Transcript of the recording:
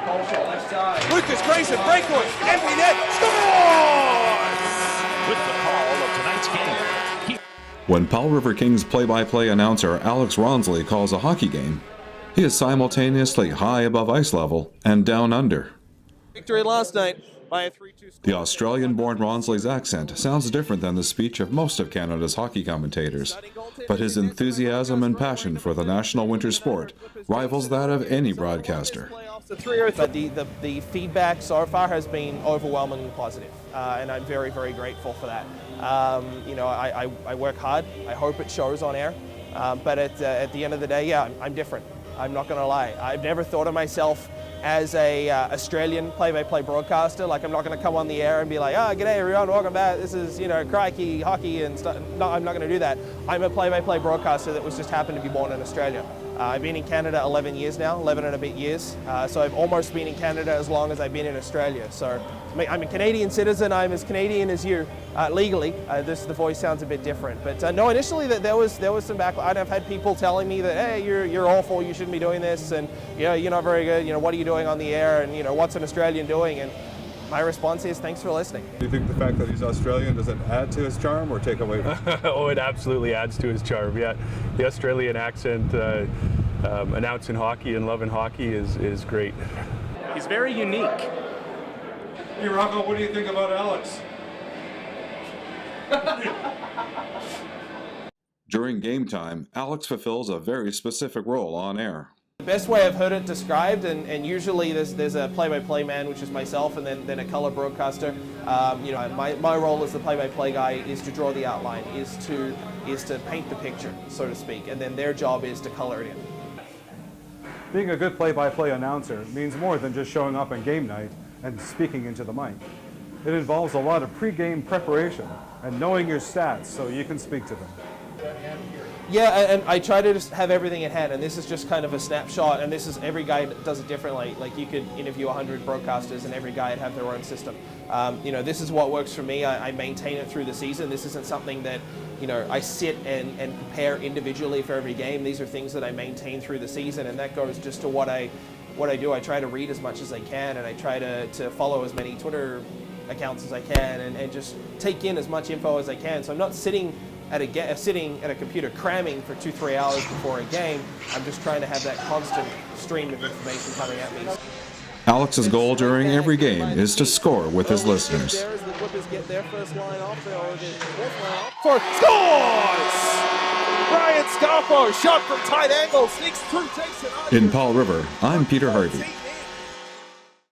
Lucas Grayson, breakaway, empty net, scores! With the call of tonight's game. When Powell River Kings play-by-play announcer Alex Rawnsley calls a hockey game, he is simultaneously high above ice level and down under. Victory last night by a 3-2 score. The Australian-born Rawnsley's accent sounds different than the speech of most of Canada's hockey commentators, but his enthusiasm and passion for the national winter sport rivals that of any broadcaster. But the feedback so far has been overwhelmingly positive, and I'm very, very grateful for that. I work hard. I hope it shows on air, but at the end of the day, yeah, I'm different. I'm not going to lie. I've never thought of myself as a Australian play-by-play broadcaster. Like, I'm not going to come on the air and be like, g'day everyone, welcome back. This is, crikey, hockey and stuff. No, I'm not going to do that. I'm a play-by-play broadcaster that was just happened to be born in Australia. I've been in Canada 11 years now, 11 and a bit years. So I've almost been in Canada as long as I've been in Australia. So I'm a Canadian citizen. I'm as Canadian as you, legally. The voice sounds a bit different. But no, initially there was some backlash. I've had people telling me that, hey, you're awful, you shouldn't be doing this, and you're not very good, what are you doing on the air, and what's an Australian doing? And my response is, thanks for listening. Do you think the fact that he's Australian, does it add to his charm or take away? Oh, it absolutely adds to his charm. Yeah, the Australian accent, announcing hockey and loving hockey is great. He's very unique. Hey, Rocco, what do you think about Alex? During game time, Alex fulfills a very specific role on air. The best way I've heard it described, and usually there's a play-by-play man, which is myself, and then a color broadcaster. My role as the play-by-play guy is to draw the outline, is to paint the picture, so to speak, and then their job is to color it in. Being a good play-by-play announcer means more than just showing up on game night and speaking into the mic. It involves a lot of pre-game preparation and knowing your stats so you can speak to them. Yeah, and I try to just have everything in hand, and this is just kind of a snapshot, and this is, every guy does it differently. Like, you could interview 100 broadcasters and every guy would have their own system. This is what works for me. I maintain it through the season. This isn't something that, I sit and prepare individually for every game. These are things that I maintain through the season, and that goes just to what I do. I try to read as much as I can, and I try to follow as many Twitter accounts as I can, and just take in as much info as I can. So I'm not sitting at a computer cramming for 2-3 hours before a game. I'm just trying to have that constant stream of information coming at me. Alex's goal during every game is to score with his listeners. As the Clippers get their first line off, for scores! Brian Scarfo, shot from tight angle, sneaks through, takes it. In Powell River, I'm Peter Harvey.